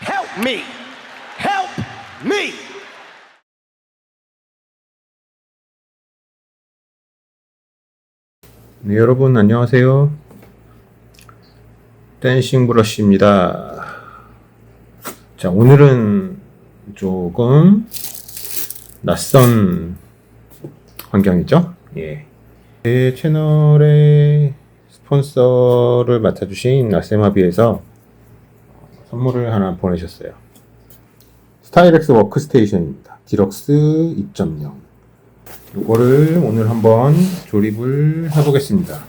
Help me! Help me! 네, 여러분 안녕하세요. 댄싱 브러쉬입니다. 자, 오늘은 조금 낯선 환경이죠. 예. 제 채널의 스폰서를 맡아주신 아세마비에서 선물을 하나 보내셨어요. 스타일엑스 워크스테이션입니다. 디럭스 2.0. 이거를 오늘 한번 조립을 해보겠습니다.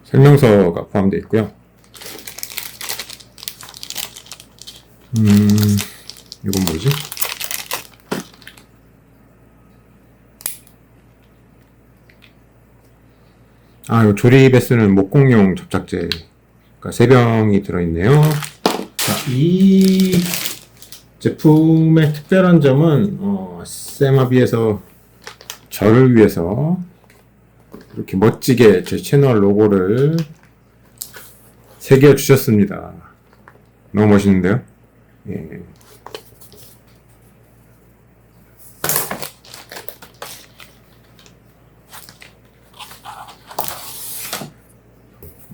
설명서가 포함되어 있고요. 이건 뭐지? 요 조립에 쓰는 목공용 접착제가 3병이 들어있네요. 자, 이 제품의 특별한 점은 세마비에서 저를 위해서 이렇게 멋지게 제 채널 로고를 새겨 주셨습니다. 너무 멋있는데요? 예.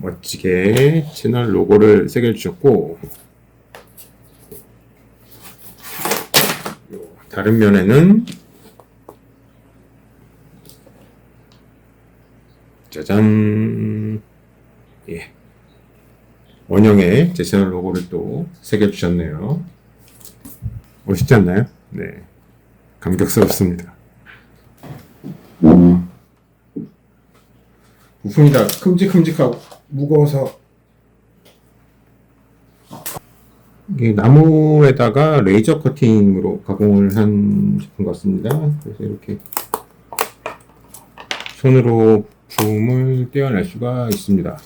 멋지게 채널 로고를 새겨 주셨고, 다른 면에는 짜잔, 예, 원형의 제 채널 로고를 또 새겨주셨네요. 멋있지 않나요? 네, 감격스럽습니다. 부품이 다 큼직큼직하고 무거워서 이게 나무에다가 레이저 커팅으로 가공을 한 제품 같습니다. 그래서 이렇게 손으로 부품을 떼어낼 수가 있습니다.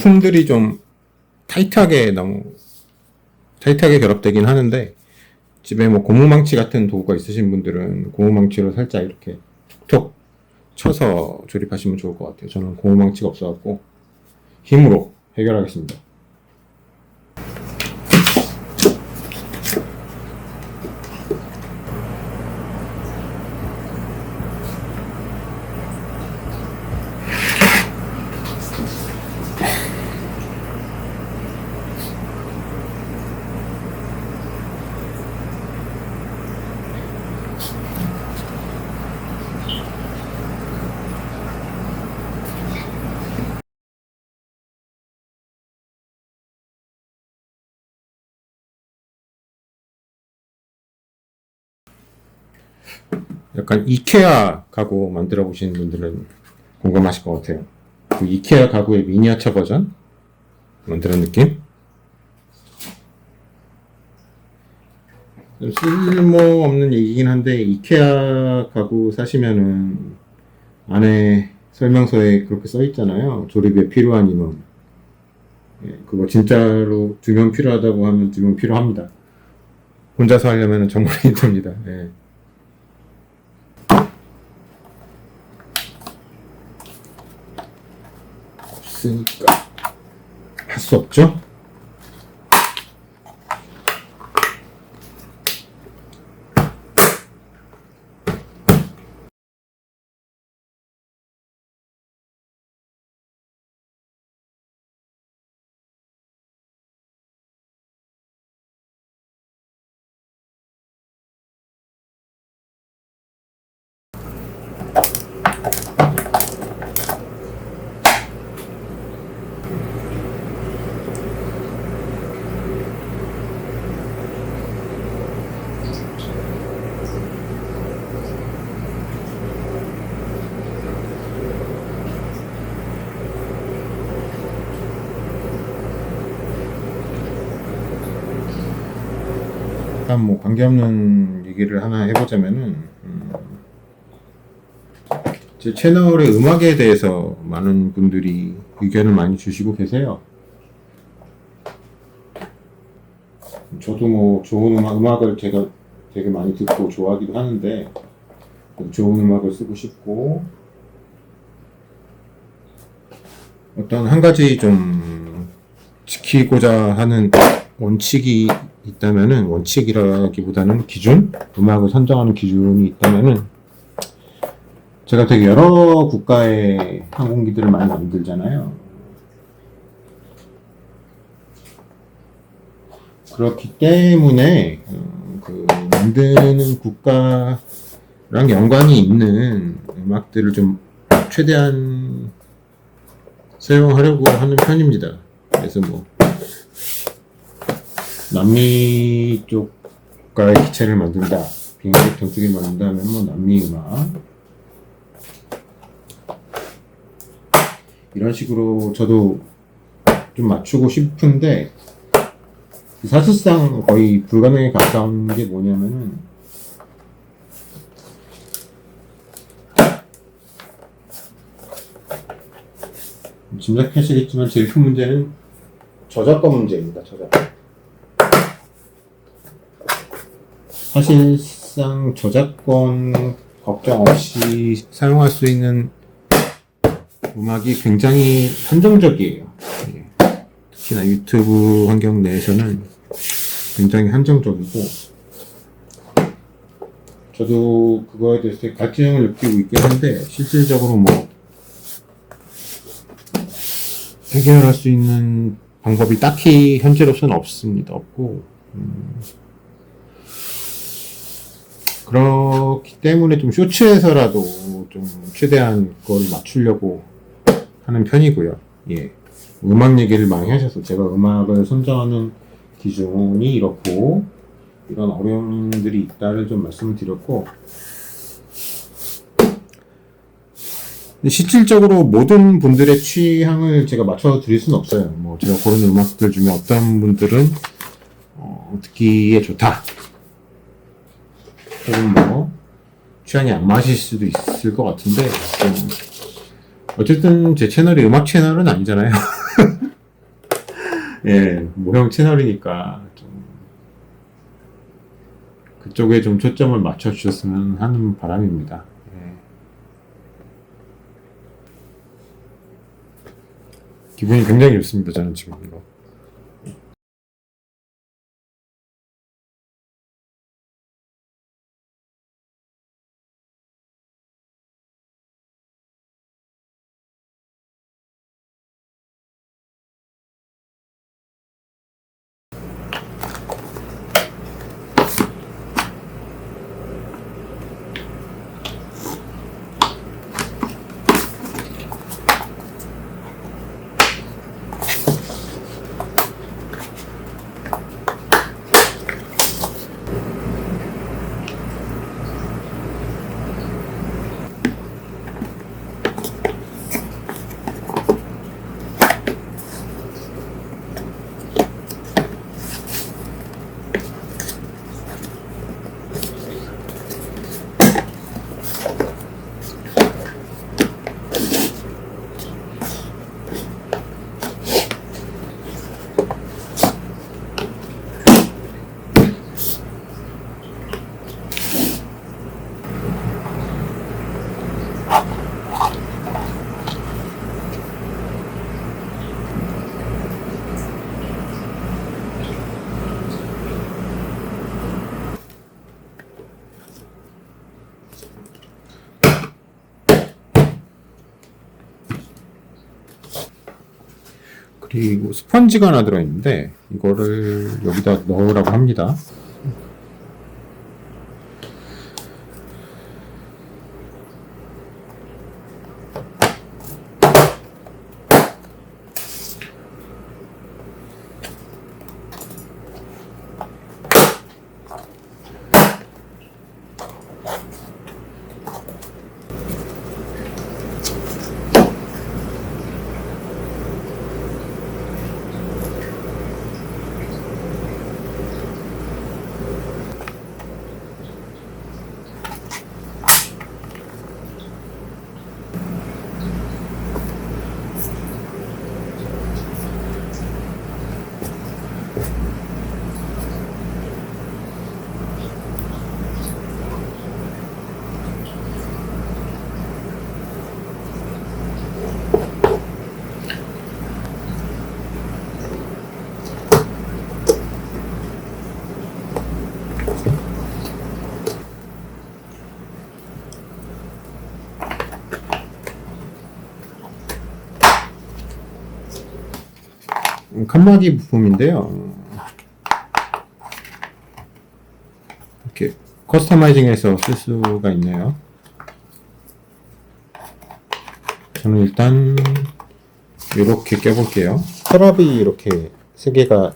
부품들이 좀 너무 타이트하게 결합되긴 하는데, 집에 뭐 고무망치 같은 도구가 있으신 분들은 고무망치로 살짝 이렇게 톡 쳐서 조립하시면 좋을 것 같아요. 저는 고무망치가 없어갖고 힘으로 해결하겠습니다. 약간 이케아 가구 만들어 보시는 분들은 공감하실 것 같아요. 그 이케아 가구의 미니어처 버전 만드는 느낌? 쓸모없는 얘기긴 한데, 이케아 가구 사시면은 안에 설명서에 그렇게 써 있잖아요. 조립에 필요한 인원. 예, 그거 진짜로 2명 필요하다고 하면 2명 필요합니다. 혼자서 하려면 정말 힘듭니다. 예. 없으니까 할 수 없죠? 잠깐 뭐 관계없는 얘기를 하나 해보자면은 제 채널의 음악에 대해서 많은 분들이 의견을 많이 주시고 계세요. 저도 뭐 좋은 음악을 제가 되게 많이 듣고 좋아하기도 하는데 좋은 음악을 쓰고 싶고 어떤 한 가지 좀 지키고자 하는 원칙이 있다면은 원칙이라기보다는 기준? 음악을 선정하는 기준이 있다면은 제가 되게 여러 국가의 항공기들을 많이 만들잖아요. 그렇기 때문에 그 만드는 국가랑 연관이 있는 음악들을 좀 최대한 사용하려고 하는 편입니다. 그래서 뭐 남미 쪽 국가의 기체를 만든다, 비행기 전투기를 만든다 하면 뭐 남미 음악 이런 식으로 저도 좀 맞추고 싶은데 사실상 거의 불가능에 가까운 게 뭐냐면은 짐작하시겠지만 제일 큰 문제는 저작권 문제입니다. 저작권. 사실상 저작권 걱정 없이 사용할 수 있는 음악이 굉장히 한정적이에요. 특히나 유튜브 환경 내에서는 굉장히 한정적이고 저도 그거에 대해서 되게 갈증을 느끼고 있긴 한데 실질적으로 뭐 해결할 수 있는 방법이 딱히 현재로서는 없습니다. 없고 그렇기 때문에 좀 쇼츠에서라도 좀 최대한 그걸 맞추려고 하는 편이고요. 예. 음악 얘기를 많이 하셔서 제가 음악을 선정하는 기준이 이렇고 이런 어려움들이 있다를 좀 말씀을 드렸고 실질적으로 모든 분들의 취향을 제가 맞춰 드릴 수는 없어요. 뭐 제가 고른 음악들 중에 어떤 분들은 듣기에 좋다 혹은 뭐 취향이 안 맞으실 수도 있을 것 같은데 어쨌든 제 채널이 음악 채널은 아니잖아요. 예, 모형 채널이니까 좀 그쪽에 좀 초점을 맞춰 주셨으면 하는 바람입니다. 예. 기분이 굉장히 좋습니다. 저는 지금 이거. 그리고 스펀지가 하나 들어있는데 이거를 여기다 넣으라고 합니다. 칸막이 부품인데요. 이렇게 커스터마이징해서 쓸 수가 있네요. 저는 일단 이렇게 껴볼게요. 서랍이 이렇게 3개가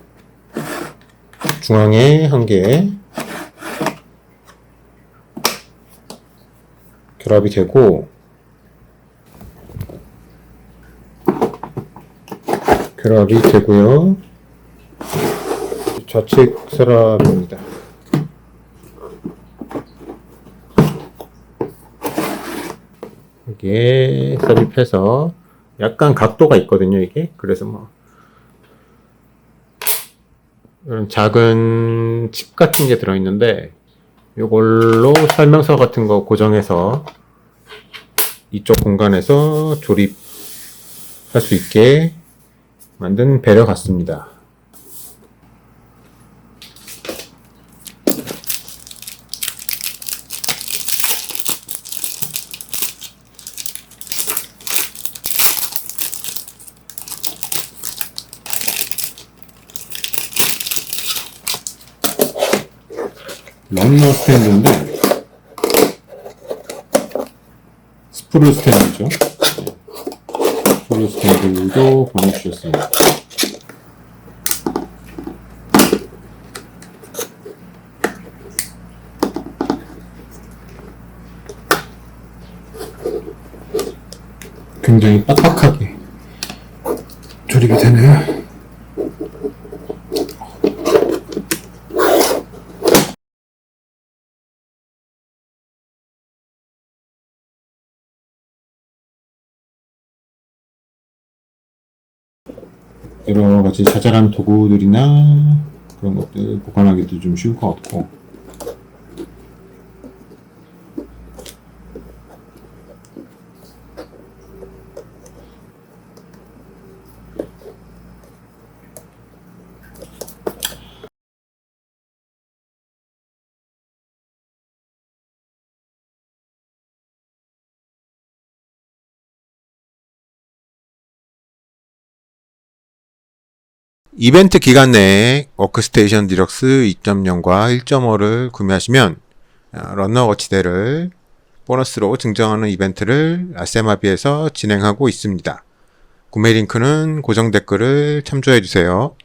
중앙에 1개 결합이 되고, 결합이 되고요. 좌측 서랍입니다. 이게 삽입해서 약간 각도가 있거든요, 이게. 그래서 뭐 이런 작은 칩 같은 게 들어있는데, 이걸로 설명서 같은 거 고정해서 이쪽 공간에서 조립할 수 있게 만든 배려 같습니다. 런너 스탠드인데 스프루 스탠드죠. 스프루 스탠드도 보내주셨습니다. 굉장히 빡빡하게 조립이 되네요. 여러 가지 자잘한 도구들이나 그런 것들 보관하기도 좀 쉬울 것 같고, 이벤트 기간 내에 워크스테이션 디럭스 2.0과 1.5를 구매하시면 런너 거치대를 보너스로 증정하는 이벤트를 아세마비에서 진행하고 있습니다. 구매 링크는 고정 댓글을 참조해주세요.